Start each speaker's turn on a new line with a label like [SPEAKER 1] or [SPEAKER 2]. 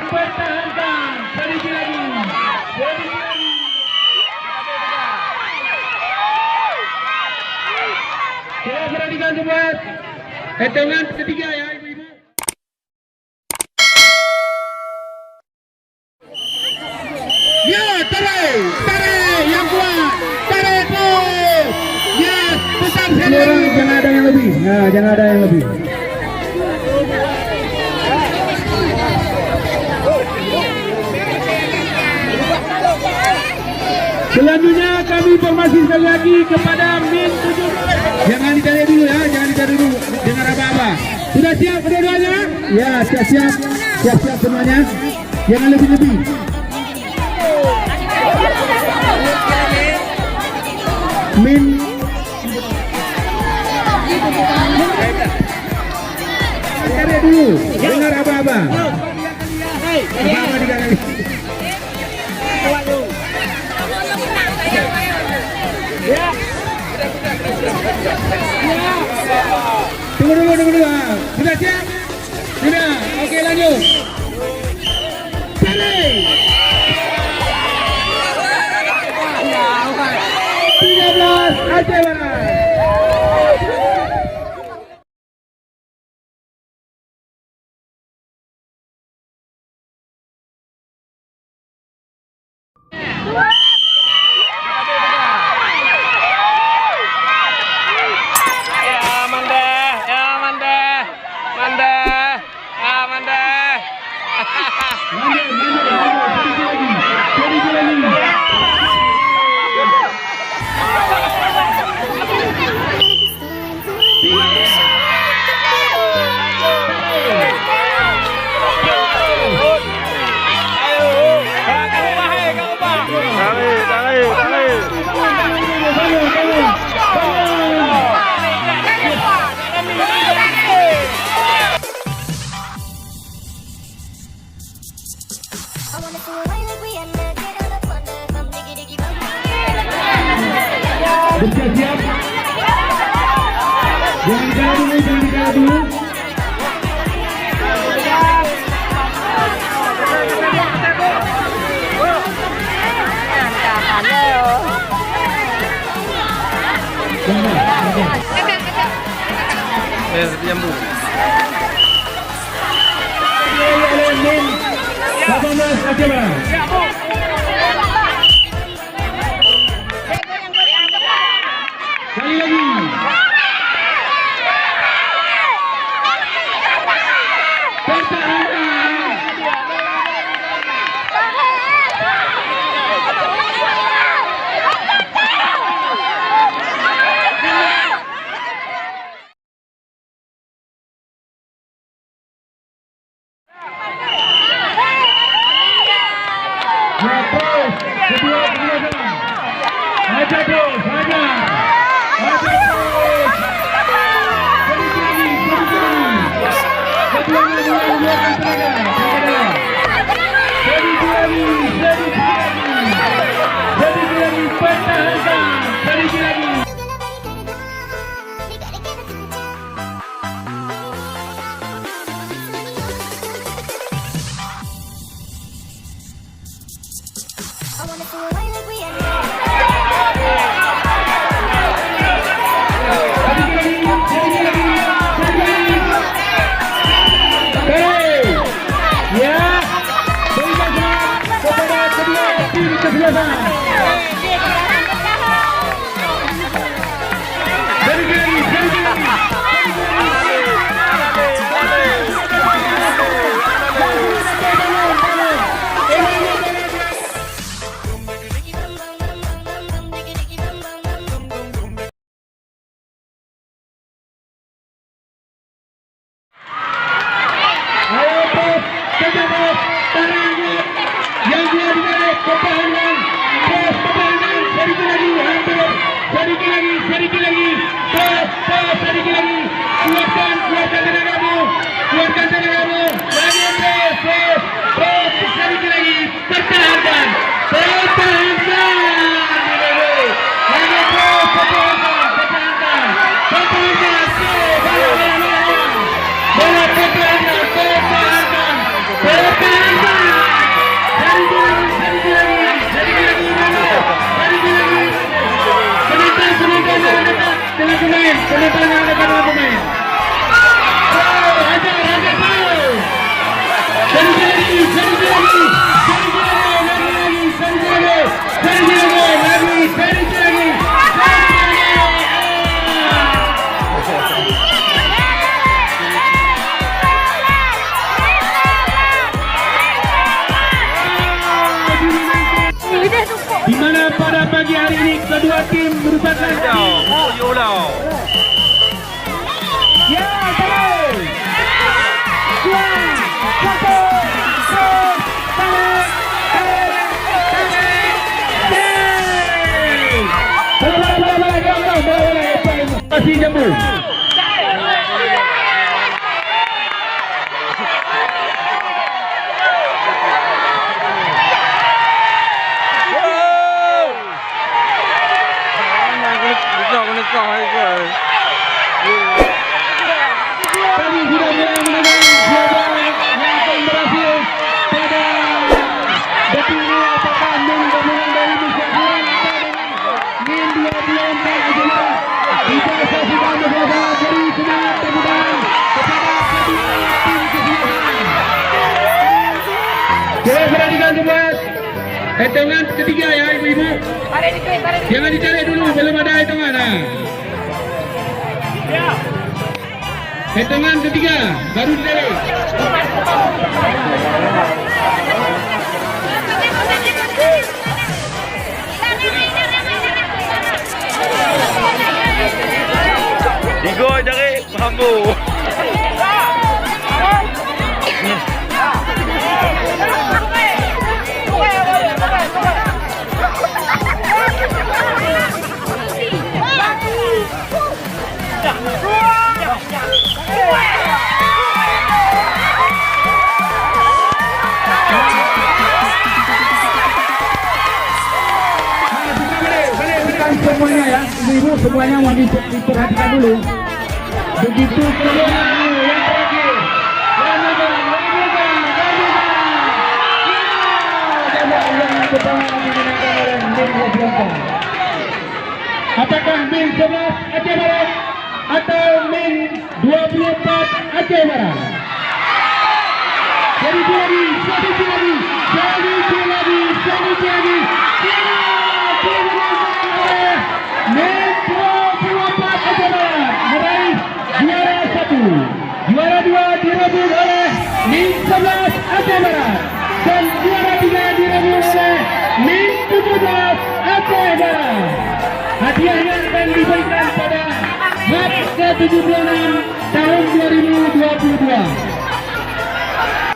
[SPEAKER 1] dipertahankan. Sedikit lagi. Sedikit lagi. Coba perhatikan semua. Hitungan ketiga ya ibu-ibu. Ya, tarik yang kuat. Tarik terus. Yes, besar sekali. Jangan ada yang lebih. Ya, jangan ada yang lebih. Selanjutnya kami informasi sekali lagi kepada Min 7. Jangan ditarik dulu ya, jangan ditarik dulu. Dengar apa-apa. Sudah siap kedua-duanya? Ya, siap-siap. Siap-siap semuanya. Jangan lebih-lebih. Min tarik dulu. Dengar apa-apa. Apa-apa dikali. Ya. Tunggu dulu. Sudah siap? Sudah. Oke, lanjut. Tarik. 13 Aceh Barat. Bersiap-siap. Jangan dikalah dulu.
[SPEAKER 2] Nyambung.
[SPEAKER 1] 18 Aceh Barat. Sekali lagi. Yang dia ditarik ke pertahanan pemain. Penentangan dekat dengan pemain. Hajar tahu. Seri lagi. Di mana pada pagi hari ini kedua tim merupakan ya, terus. Masih jambu. Kami sudah mulai mendengar siapa yang akan berhasil pada detik ini. Apakah Min gabungan dari Nusa Kambangan atau dengan Min 24 adalah kita saksikan bersama. Beri semangat teguran kepada kedua tim keseluruhan. Kita perhatikan semua. Hitungan ketiga ya ibu-ibu. Jangan dicari dulu, belum ada hitungan. Hitungan ketiga baru dicari.
[SPEAKER 2] Tiga cari mampu.
[SPEAKER 1] Semuanya ya, ibu semuanya mau diperhatikan dulu. Begitu kemudian yang terakhir, apakah Min 11 Aceh Barat atau Min 24 Aceh Barat? Sedikit lagi. Min 24 Aceh Barat meraih juara 1. Juara 2 direbut oleh Min 11 Aceh Barat dan juara 3 direbut oleh Min 17 Aceh Barat. Hadiahnya akan diberikan pada MAP ke-76 tahun 2022.